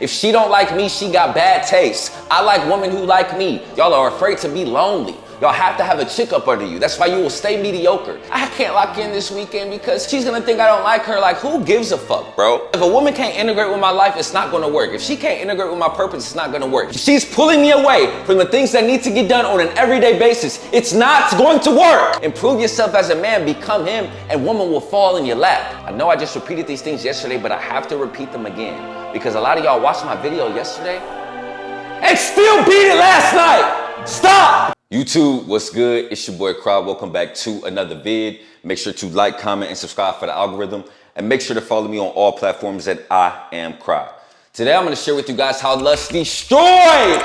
If she don't like me, she got bad taste. I like women who like me. Y'all are afraid to be lonely. Y'all have to have a chick up under you. That's why you will stay mediocre. I can't lock in this weekend because she's gonna think I don't like her. Like, who gives a fuck, bro? If a woman can't integrate with my life, it's not gonna work. If she can't integrate with my purpose, it's not gonna work. If she's pulling me away from the things that need to get done on an everyday basis, it's not going to work. Improve yourself as a man, become him, and woman will fall in your lap. I know I just repeated these things yesterday, but I have to repeat them again because a lot of y'all watched my video yesterday and still beat it last night. Stop! YouTube, what's good? It's your boy Cry. Welcome back to another vid. Make sure to like, comment, and subscribe for the algorithm. And make sure to follow me on all platforms at I Am Cry. Today, I'm gonna share with you guys how lust destroyed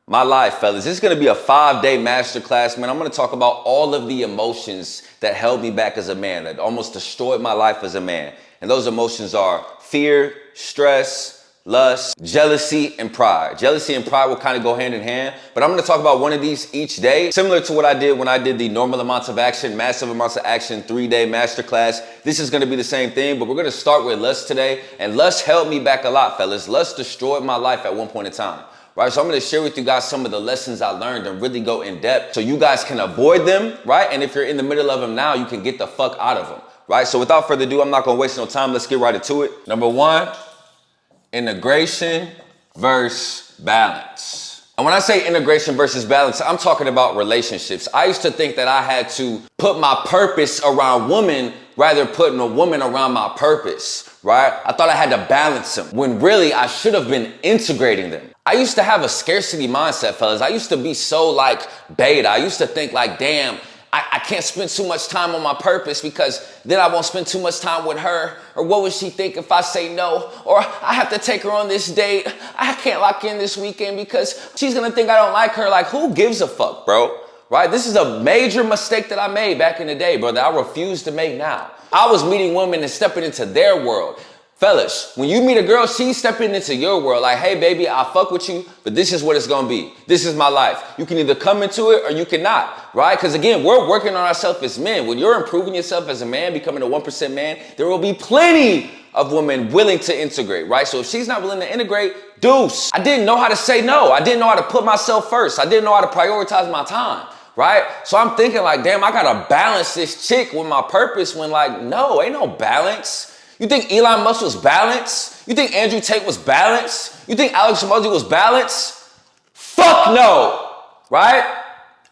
my life, fellas. This is gonna be a 5-day masterclass, man. I'm gonna talk about all of the emotions that held me back as a man, that almost destroyed my life as a man. And those emotions are fear, stress, lust, jealousy, and pride. Jealousy and pride will kind of go hand in hand, but I'm gonna talk about one of these each day, similar to what I did when I did the normal amounts of action, massive amounts of action, 3-day masterclass. This is gonna be the same thing, but we're gonna start with lust today. And lust held me back a lot, fellas. Lust destroyed my life at one point in time. Right, so I'm gonna share with you guys some of the lessons I learned and really go in depth so you guys can avoid them, right? And if you're in the middle of them now, you can get the fuck out of them, right? So without further ado, I'm not gonna waste no time. Let's get right into it. Number one, integration versus balance. And when I say integration versus balance, I'm talking about relationships. I used to think that I had to put my purpose around women rather putting a woman around my purpose, right? I thought I had to balance them when really I should have been integrating them. I used to have a scarcity mindset, fellas. I used to be so like beta. I used to think like, damn, I can't spend too much time on my purpose because then I won't spend too much time with her. Or what would she think if I say no? Or I have to take her on this date. I can't lock in this weekend because she's gonna think I don't like her. Like, who gives a fuck, bro? Right? This is a major mistake that I made back in the day, bro, that I refuse to make now. I was meeting women and stepping into their world. Fellas, when you meet a girl, she's stepping into your world. Like, hey, baby, I fuck with you, but this is what it's gonna be. This is my life. You can either come into it or you cannot, right? Because again, we're working on ourselves as men. When you're improving yourself as a man, becoming a 1% man, there will be plenty of women willing to integrate, right? So if she's not willing to integrate, deuce. I didn't know how to say no. I didn't know how to put myself first. I didn't know how to prioritize my time, right? So I'm thinking like, damn, I gotta balance this chick with my purpose when like, no, ain't no balance. You think Elon Musk was balanced? You think Andrew Tate was balanced? You think Alex Hormozi was balanced? Fuck no, right?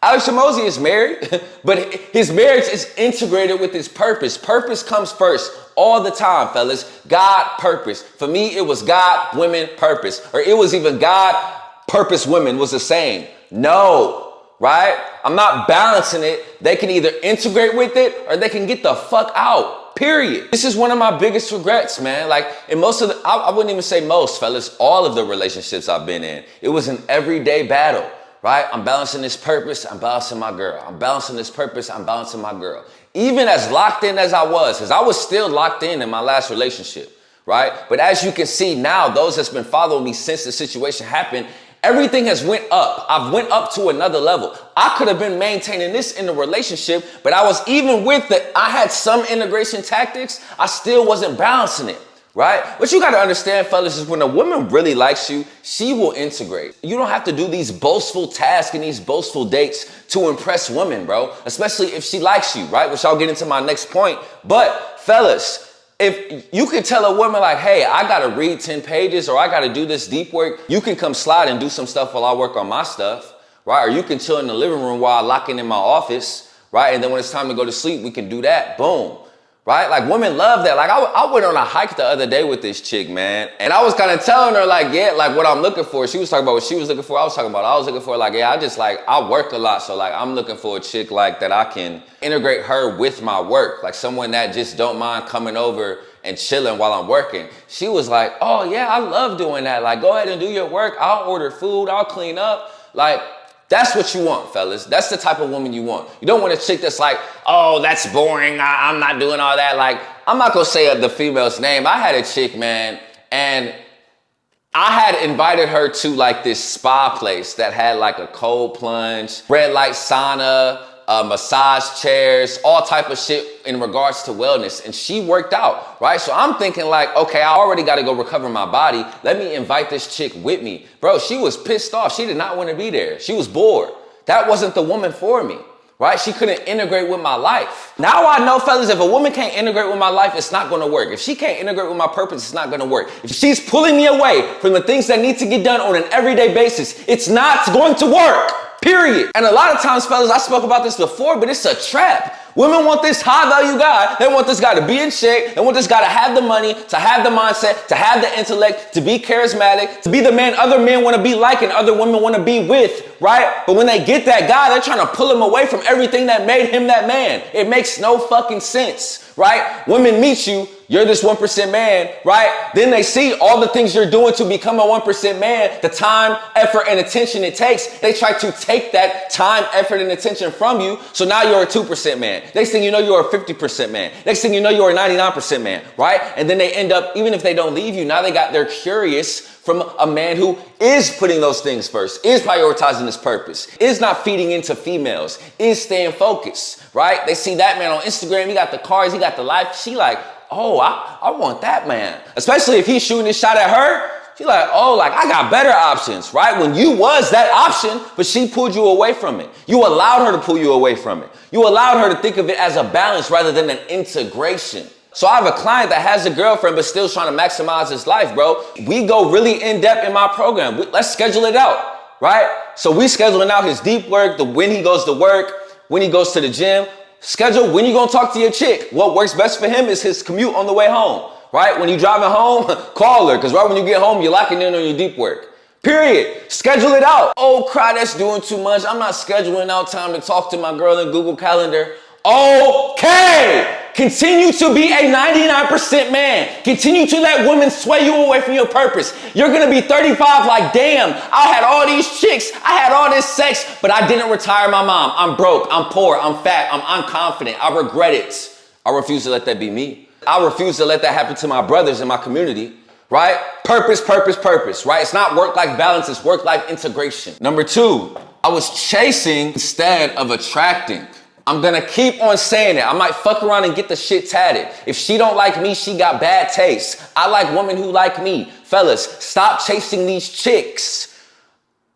Alex Hormozi is married, but his marriage is integrated with his purpose. Purpose comes first all the time, fellas. God, purpose. For me, it was God, women, purpose. Or it was even God, purpose, women was the same. No, right? I'm not balancing it. They can either integrate with it or they can get the fuck out. Period. This is one of my biggest regrets, man. Like in most of the, I wouldn't even say most, fellas, all of the relationships I've been in, it was an everyday battle, right? I'm balancing this purpose, I'm balancing my girl. I'm balancing this purpose, I'm balancing my girl. Even as locked in as I was, because I was still locked in my last relationship, right? But as you can see now, those that's been following me since the situation happened, everything has went up. I've went up to another level. I could have been maintaining this in the relationship, but I was even with that. I had some integration tactics. I still wasn't balancing it, right? What you got to understand, fellas, is when a woman really likes you, she will integrate. You don't have to do these boastful tasks and these boastful dates to impress women, bro, especially if she likes you, right? Which I'll get into my next point. But fellas, if you can tell a woman like, hey, I got to read 10 pages or I got to do this deep work, you can come slide and do some stuff while I work on my stuff, right? Or you can chill in the living room while I lock in my office, right? And then when it's time to go to sleep, we can do that. Boom, right? Like women love that. Like I went on a hike the other day with this chick, man. And I was kind of telling her like, yeah, like what I'm looking for. She was talking about what she was looking for. I was talking about, I was looking for like, yeah, I work a lot. So like, I'm looking for a chick like that I can integrate her with my work. Like someone that just don't mind coming over and chilling while I'm working. She was like, oh yeah, I love doing that. Like, go ahead and do your work. I'll order food. I'll clean up. Like, that's what you want, fellas. That's the type of woman you want. You don't want a chick that's like, oh, that's boring. I'm not doing all that. Like, I'm not gonna say the female's name. I had a chick, man, and I had invited her to like this spa place that had like a cold plunge, red light sauna, massage chairs, all type of shit in regards to wellness. And she worked out, right? So I'm thinking like, okay, I already got to go recover my body. Let me invite this chick with me. Bro, she was pissed off. She did not want to be there. She was bored. That wasn't the woman for me. Right? She couldn't integrate with my life. Now I know, fellas, if a woman can't integrate with my life, it's not going to work. If she can't integrate with my purpose, it's not going to work. If she's pulling me away from the things that need to get done on an everyday basis, it's not going to work. Period. And a lot of times, fellas, I spoke about this before, but it's a trap. Women want this high value guy. They want this guy to be in shape. They want this guy to have the money, to have the mindset, to have the intellect, to be charismatic, to be the man other men want to be like and other women want to be with, right? But when they get that guy, they're trying to pull him away from everything that made him that man. It makes no fucking sense, right? Women meet you, you're this 1% man, right? Then they see all the things you're doing to become a 1% man, the time, effort, and attention it takes. They try to take that time, effort, and attention from you. So now you're a 2% man. Next thing you know, you're a 50% man. Next thing you know, you're a 99% man, right? And then they end up, even if they don't leave you, now they're curious from a man who is putting those things first, is prioritizing his purpose, is not feeding into females, is staying focused, right? They see that man on Instagram, he got the cars, he got the life. She like, oh, I want that man. Especially if he's shooting his shot at her. She's like, oh, like I got better options, right? When you was that option, but she pulled you away from it. You allowed her to pull you away from it. You allowed her to think of it as a balance rather than an integration. So I have a client that has a girlfriend, but still trying to maximize his life, bro. We go really in depth in my program. Let's schedule it out, right? So we scheduling out his deep work, when he goes to work, when he goes to the gym. Schedule when you gonna talk to your chick. What works best for him is his commute on the way home, right? When you driving home, call her, because right when you get home, you're locking in on your deep work. Period. Schedule it out. Oh, cry, that's doing too much. I'm not scheduling out time to talk to my girl in Google Calendar. Okay. Continue to be a 99% man. Continue to let women sway you away from your purpose. You're going to be 35 like, damn, I had all these chicks. I had all this sex, but I didn't retire my mom. I'm broke. I'm poor. I'm fat. I'm unconfident. I regret it. I refuse to let that be me. I refuse to let that happen to my brothers in my community, right? Purpose, right? It's not work-life balance. It's work-life integration. Number 2, I was chasing instead of attracting. I'm gonna keep on saying it. I might fuck around and get the shit tatted. If she don't like me, she got bad taste. I like women who like me. Fellas, stop chasing these chicks.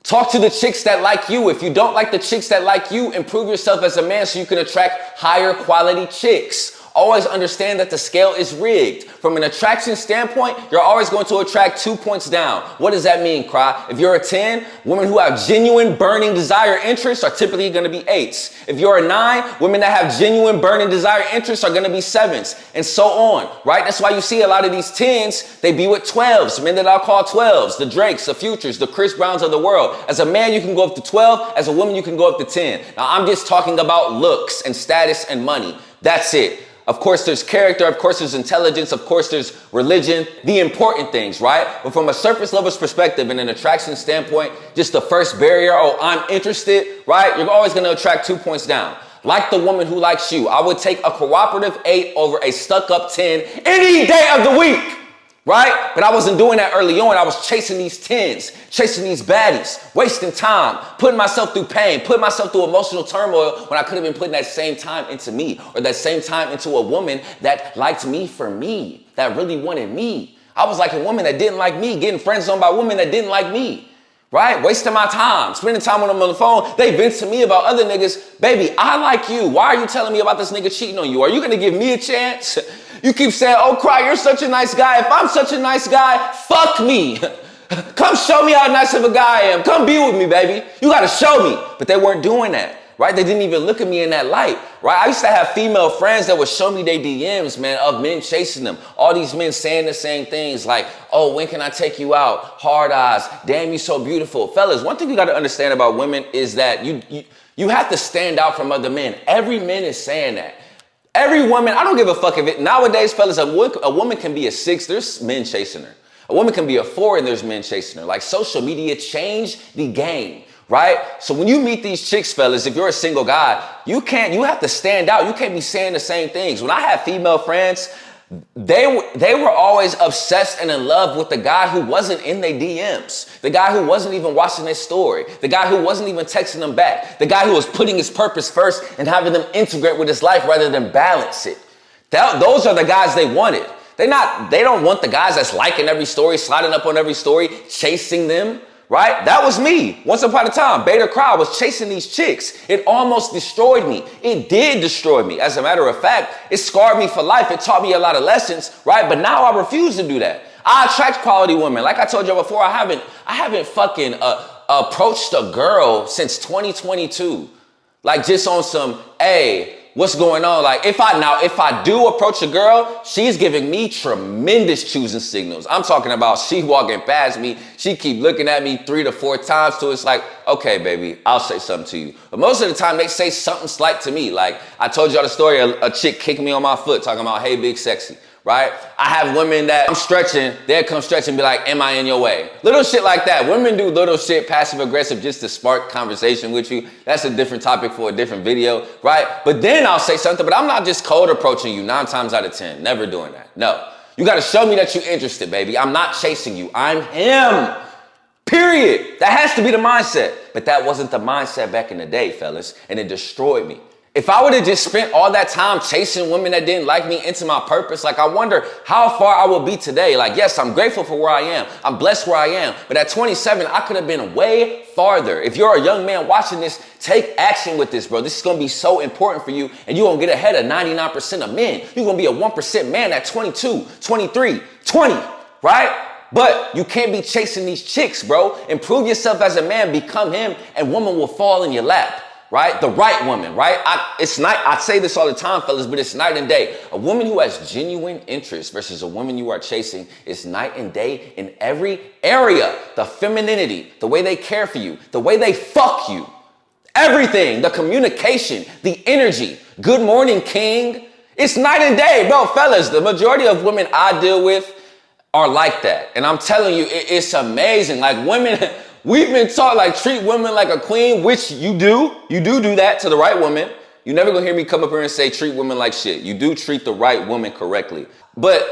Talk to the chicks that like you. If you don't like the chicks that like you, improve yourself as a man so you can attract higher quality chicks. Always understand that the scale is rigged. From an attraction standpoint, you're always going to attract 2 points down. What does that mean, Cry? If you're a 10, women who have genuine burning desire interests are typically going to be 8s. If you're a 9, women that have genuine burning desire interests are going to be 7s, and so on, right? That's why you see a lot of these 10s, they be with 12s, men that I'll call 12s, the Drakes, the Futures, the Chris Browns of the world. As a man, you can go up to 12. As a woman, you can go up to 10. Now, I'm just talking about looks and status and money. That's it. Of course, there's character. Of course, there's intelligence. Of course, there's religion, the important things, right? But from a surface level perspective and an attraction standpoint, just the first barrier, oh, I'm interested, right? You're always going to attract 2 points down. Like the woman who likes you. I would take a cooperative 8 over a stuck-up 10 any day of the week. Right? But I wasn't doing that early on. I was chasing these 10s, chasing these baddies, wasting time, putting myself through pain, putting myself through emotional turmoil when I could have been putting that same time into me, or that same time into a woman that liked me for me, that really wanted me. I was like a woman that didn't like me, getting friend zoned by women that didn't like me. Right? Wasting my time, spending time with them on the phone. They vent to me about other niggas. Baby, I like you. Why are you telling me about this nigga cheating on you? Are you going to give me a chance? You keep saying, oh, Cry, you're such a nice guy. If I'm such a nice guy, fuck me. Come show me how nice of a guy I am. Come be with me, baby. You got to show me. But they weren't doing that. Right? They didn't even look at me in that light. Right? I used to have female friends that would show me their DMs, man, of men chasing them. All these men saying the same things like, oh, when can I take you out? Hard eyes. Damn, you so beautiful. Fellas, one thing you got to understand about women is that you have to stand out from other men. Every man is saying that. Every woman, I don't give a fuck if it, nowadays, fellas, a woman can be a 6, there's men chasing her. A woman can be a 4 and there's men chasing her. Like, social media changed the game. Right? So when you meet these chicks, fellas, if you're a single guy, you have to stand out. You can't be saying the same things. When I have female friends, They were always obsessed and in love with the guy who wasn't in their DMs, the guy who wasn't even watching their story, the guy who wasn't even texting them back, the guy who was putting his purpose first and having them integrate with his life rather than balance it. Those are the guys they wanted. They don't want the guys that's liking every story, sliding up on every story, chasing them. Right? That was me. Once upon a time, Beta Crowd was chasing these chicks. It almost destroyed me. It did destroy me. As a matter of fact, it scarred me for life. It taught me a lot of lessons, right? But now I refuse to do that. I attract quality women. Like I told you before, I haven't fucking approached a girl since 2022. Like just on some, hey, what's going on? Like if I do approach a girl, she's giving me tremendous choosing signals. I'm talking about she walking past me, she keep looking at me 3 to 4 times till it's like, okay, baby, I'll say something to you. But most of the time they say something slight to me. Like I told y'all the story, a chick kicked me on my foot talking about, hey, big sexy. Right? I have women that I'm stretching, they'll come stretch and be like, am I in your way? Little shit like that. Women do little shit, passive aggressive, just to spark conversation with you. That's a different topic for a different video, right? But then I'll say something, but I'm not just cold approaching you 9 times out of 10. Never doing that. No. You got to show me that you're interested, baby. I'm not chasing you. I'm him. Period. That has to be the mindset. But that wasn't the mindset back in the day, fellas, and it destroyed me. If I would have just spent all that time chasing women that didn't like me into my purpose, like I wonder how far I will be today. Like, yes, I'm grateful for where I am. I'm blessed where I am. But at 27, I could have been way farther. If you're a young man watching this, take action with this, bro. This is going to be so important for you. And you're going to get ahead of 99% of men. You're going to be a 1% man at 22, 23, 20, right? But you can't be chasing these chicks, bro. Improve yourself as a man, become him, and woman will fall in your lap. Right? The right woman, right? I say this all the time, fellas, but it's night and day. A woman who has genuine interest versus a woman you are chasing is night and day in every area. The femininity, the way they care for you, the way they fuck you, everything, the communication, the energy. Good morning, king. It's night and day, bro, fellas. The majority of women I deal with are like that. And I'm telling you, it's amazing. Like women... We've been taught like treat women like a queen, which you do. You do that to the right woman. You never gonna hear me come up here and say treat women like shit. You do treat the right woman correctly. But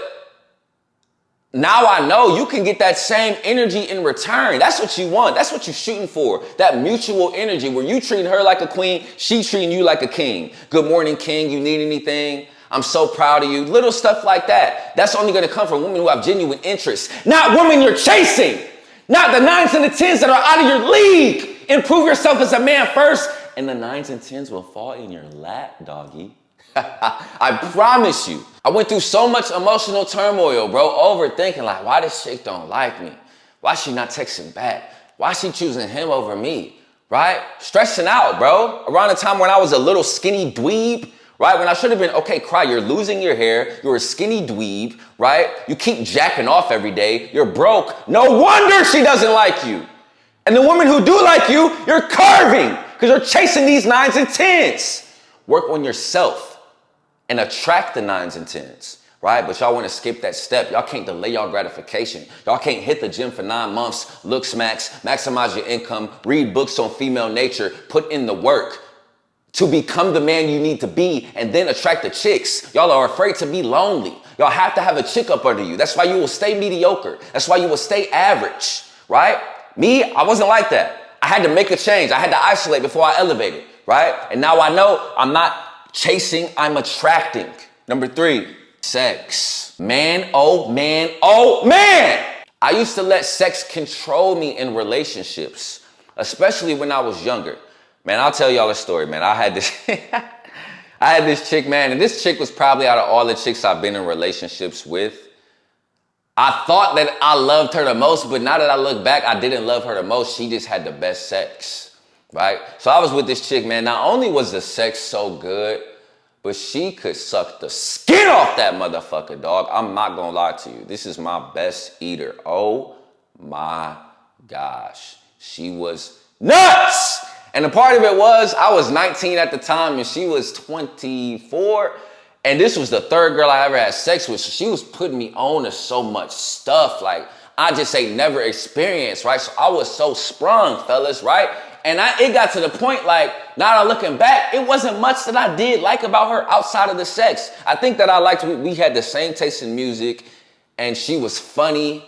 now I know you can get that same energy in return. That's what you want. That's what you're shooting for. That mutual energy where you treat her like a queen, she treating you like a king. Good morning, king. You need anything? I'm so proud of you. Little stuff like that. That's only gonna come from women who have genuine interests, not women you're chasing. Not the 9s and the 10s that are out of your league. Improve yourself as a man first, and the 9s and 10s will fall in your lap, doggy. I promise you. I went through so much emotional turmoil, bro, overthinking like, why this chick don't like me? Why she not texting back? Why she choosing him over me? Right? Stressing out, bro. Around the time when I was a little skinny dweeb, right? When I should have been, okay, cry, you're losing your hair. You're a skinny dweeb, right? You keep jacking off every day. You're broke. No wonder she doesn't like you. And the women who do like you, you're carving because you're chasing these 9s and 10s. Work on yourself and attract the 9s and 10s, right? But y'all want to skip that step. Y'all can't delay y'all gratification. Y'all can't hit the gym for 9 months, look smacks, maximize your income, read books on female nature, put in the work to become the man you need to be and then attract the chicks. Y'all are afraid to be lonely. Y'all have to have a chick up under you. That's why you will stay mediocre. That's why you will stay average, right? Me, I wasn't like that. I had to make a change. I had to isolate before I elevated, right? And now I know I'm not chasing, I'm attracting. Number 3, sex. Man, oh man, oh man! I used to let sex control me in relationships, especially when I was younger. Man, I'll tell y'all a story, man. I had this chick, man, and this chick was probably out of all the chicks I've been in relationships with. I thought that I loved her the most, but now that I look back, I didn't love her the most. She just had the best sex, right? So I was with this chick, man. Not only was the sex so good, but she could suck the skin off that motherfucker, dog. I'm not gonna lie to you. This is my best eater. Oh my gosh. She was nuts. And the part of it was I was 19 at the time and she was 24. And this was the 3rd girl I ever had sex with. So she was putting me on to so much stuff. Like I just ain't never experienced, right? So I was so sprung, fellas, right? And it got to the point, like, now that I'm looking back, it wasn't much that I did like about her outside of the sex. I think that I liked, we had the same taste in music, and she was funny,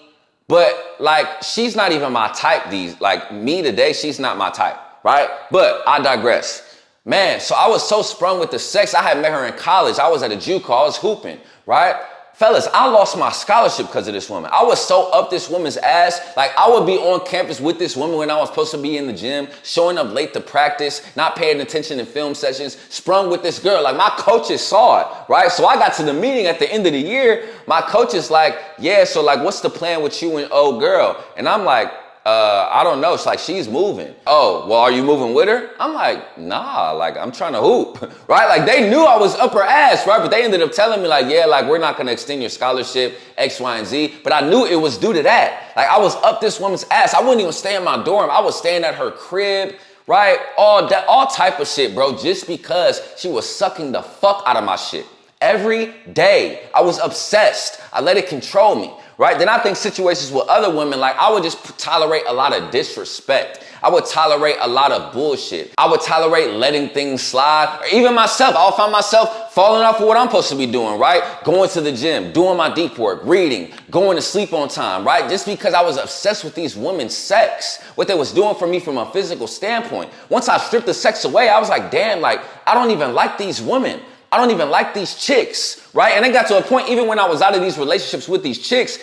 but like, she's not even my type like me today, she's not my type, right? But I digress. Man, so I was so sprung with the sex. I had met her in college. I was at a JUCO, I was hooping, right? Fellas, I lost my scholarship because of this woman. I was so up this woman's ass. Like, I would be on campus with this woman when I was supposed to be in the gym, showing up late to practice, not paying attention in film sessions, sprung with this girl. Like, my coaches saw it, right? So I got to the meeting at the end of the year. My coach is like, yeah, so like, what's the plan with you and old girl? And I'm like, I don't know. It's like, she's moving. Oh, well, are you moving with her? I'm like, nah, like, I'm trying to hoop, right? Like, they knew I was up her ass, right? But they ended up telling me like, yeah, like, we're not going to extend your scholarship, X, Y, and Z. But I knew it was due to that. Like, I was up this woman's ass. I wouldn't even stay in my dorm. I was staying at her crib, right? All type of shit, bro, just because she was sucking the fuck out of my shit. Every day, I was obsessed. I let it control me. Right? Then I think situations with other women, like, I would just tolerate a lot of disrespect. I would tolerate a lot of bullshit. I would tolerate letting things slide. Or even myself, I'll find myself falling off of what I'm supposed to be doing, right? Going to the gym, doing my deep work, reading, going to sleep on time, right? Just because I was obsessed with these women's sex, what they was doing for me from a physical standpoint. Once I stripped the sex away, I was like, damn, like, I don't even like these women. I don't even like these chicks, right? And it got to a point, even when I was out of these relationships with these chicks,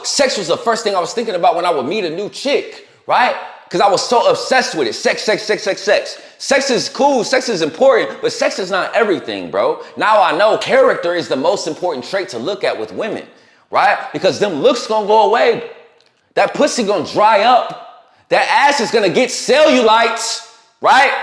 sex was the first thing I was thinking about when I would meet a new chick, right? Because I was so obsessed with it. Sex. Sex is cool, sex is important, but sex is not everything, bro. Now I know character is the most important trait to look at with women, right? Because them looks gonna go away. That pussy gonna dry up. That ass is gonna get cellulites, right?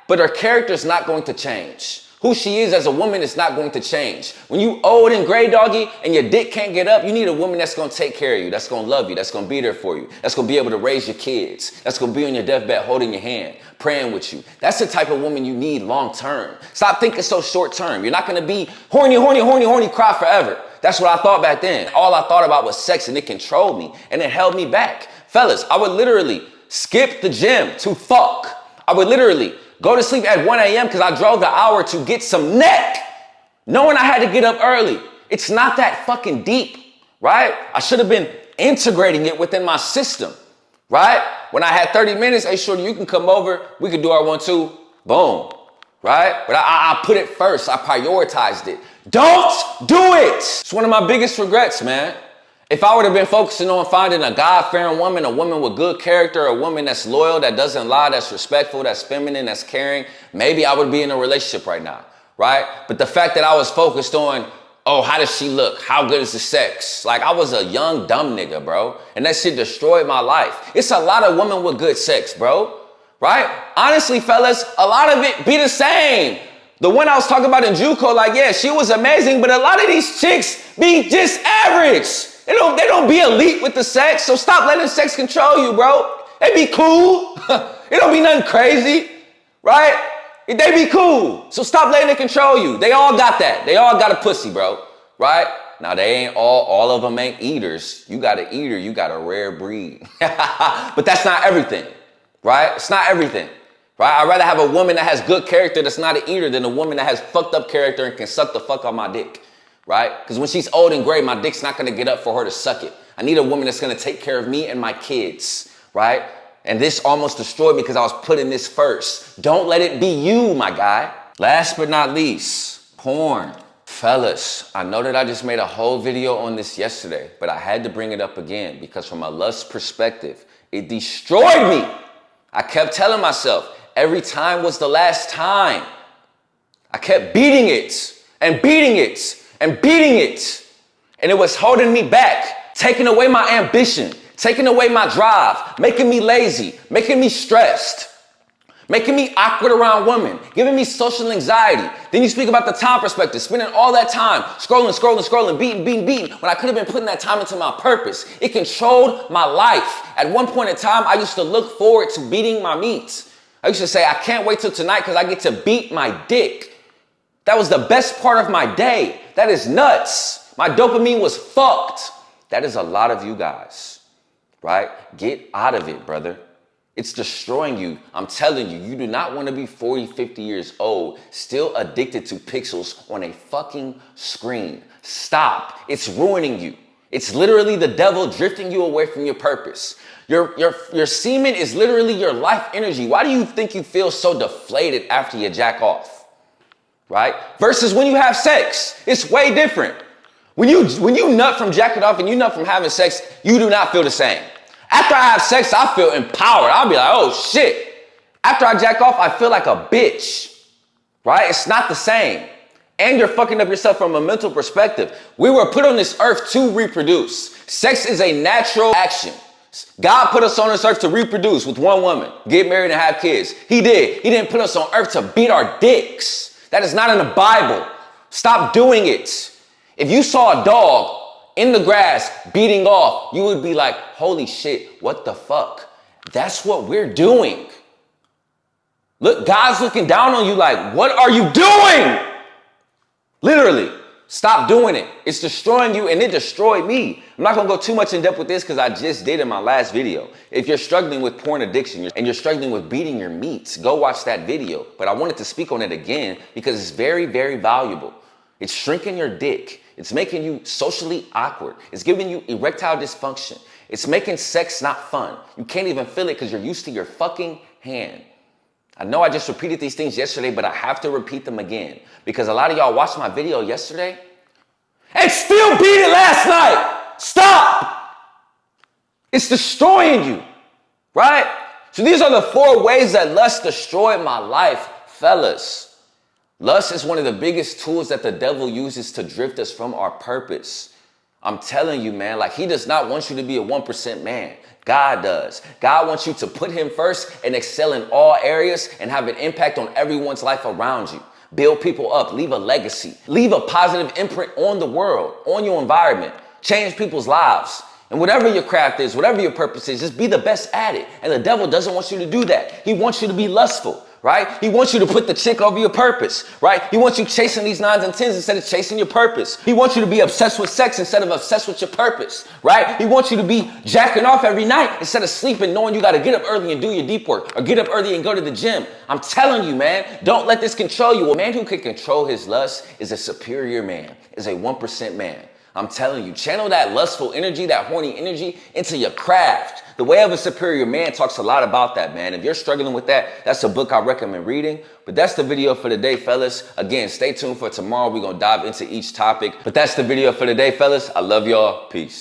But her character's not going to change. Who she is as a woman is not going to change. When you old and gray, doggy, and your dick can't get up, you need a woman that's going to take care of you, that's going to love you, that's going to be there for you, that's going to be able to raise your kids, that's going to be on your deathbed holding your hand, praying with you. That's the type of woman you need long term. Stop thinking so short term. You're not going to be horny, cry forever. That's what I thought back then. All I thought about was sex, and it controlled me, and it held me back. Fellas, I would literally skip the gym to fuck. I would literally go to sleep at 1 a.m. because I drove the hour to get some neck, knowing I had to get up early. It's not that fucking deep, right? I should have been integrating it within my system, right? When I had 30 minutes, hey, shorty, you can come over. We can do our 1-2. Boom, right? But I put it first. I prioritized it. Don't do it. It's one of my biggest regrets, man. If I would have been focusing on finding a God-fearing woman, a woman with good character, a woman that's loyal, that doesn't lie, that's respectful, that's feminine, that's caring, maybe I would be in a relationship right now, right? But the fact that I was focused on, oh, how does she look? How good is the sex? Like, I was a young, dumb nigga, bro. And that shit destroyed my life. It's a lot of women with good sex, bro, right? Honestly, fellas, a lot of it be the same. The one I was talking about in JUCO, like, yeah, she was amazing, but a lot of these chicks be just average. They don't be elite with the sex, so stop letting sex control you, bro. They be cool. It don't be nothing crazy, right? They be cool, so stop letting it control you. They all got that. They all got a pussy, bro, right? Now, they ain't all of them ain't eaters. You got an eater, you got a rare breed. But that's not everything, right? It's not everything, right? I'd rather have a woman that has good character that's not an eater than a woman that has fucked up character and can suck the fuck on my dick. Right? Because when she's old and gray, my dick's not going to get up for her to suck it. I need a woman that's going to take care of me and my kids, right? And this almost destroyed me because I was putting this first. Don't let it be you, my guy. Last but not least, porn. Fellas, I know that I just made a whole video on this yesterday, but I had to bring it up again because from a lust perspective, it destroyed me. I kept telling myself, every time was the last time. I kept beating it and beating it. And beating it. And it was holding me back, taking away my ambition, taking away my drive, making me lazy, making me stressed, making me awkward around women, giving me social anxiety. Then you speak about the time perspective, spending all that time scrolling, beating, when I could have been putting that time into my purpose. It controlled my life. At one point in time, I used to look forward to beating my meat. I used to say, I can't wait till tonight because I get to beat my dick. That was the best part of my day. That is nuts. My dopamine was fucked. That is a lot of you guys, right? Get out of it, brother. It's destroying you. I'm telling you, you do not want to be 40, 50 years old, still addicted to pixels on a fucking screen. Stop. It's ruining you. It's literally the devil drifting you away from your purpose. Your semen is literally your life energy. Why do you think you feel so deflated after you jack off? Right? Versus when you have sex, it's way different. When you nut from jacking off and you nut from having sex, you do not feel the same. After I have sex, I feel empowered. I'll be like, oh shit. After I jack off, I feel like a bitch. Right? It's not the same. And you're fucking up yourself from a mental perspective. We were put on this earth to reproduce. Sex is a natural action. God put us on this earth to reproduce with one woman, get married and have kids. He did. He didn't put us on earth to beat our dicks. That is not in the Bible. Stop doing it. If you saw a dog in the grass beating off, you would be like, holy shit, what the fuck? That's what we're doing. Look, God's looking down on you like, what are you doing? Literally, stop doing it. It's destroying you and it destroyed me. I'm not gonna go too much in depth with this because I just did in my last video. If you're struggling with porn addiction and you're struggling with beating your meats, go watch that video. But I wanted to speak on it again because it's very, very valuable. It's shrinking your dick. It's making you socially awkward. It's giving you erectile dysfunction. It's making sex not fun. You can't even feel it because you're used to your fucking hand. I know I just repeated these things yesterday, but I have to repeat them again because a lot of y'all watched my video yesterday and still beat it last night. Stop. It's destroying you, right? So these are the 4 ways that lust destroyed my life, fellas. Lust is one of the biggest tools that the devil uses to drift us from our purpose. I'm telling you, man, like he does not want you to be a 1% man. God does. God wants you to put him first and excel in all areas and have an impact on everyone's life around you. Build people up, leave a legacy, leave a positive imprint on the world, on your environment, change people's lives. And whatever your craft is, whatever your purpose is, just be the best at it. And the devil doesn't want you to do that. He wants you to be lustful. Right? He wants you to put the chick over your purpose, right? He wants you chasing these 9s and 10s instead of chasing your purpose. He wants you to be obsessed with sex instead of obsessed with your purpose, right? He wants you to be jacking off every night instead of sleeping, knowing you got to get up early and do your deep work or get up early and go to the gym. I'm telling you, man, don't let this control you. A man who can control his lust is a superior man, is a 1% man. I'm telling you, channel that lustful energy, that horny energy into your craft. The Way of a Superior Man talks a lot about that, man. If you're struggling with that, that's a book I recommend reading. But that's the video for today, fellas. Again, stay tuned for tomorrow. We're going to dive into each topic. But that's the video for today, fellas. I love y'all. Peace.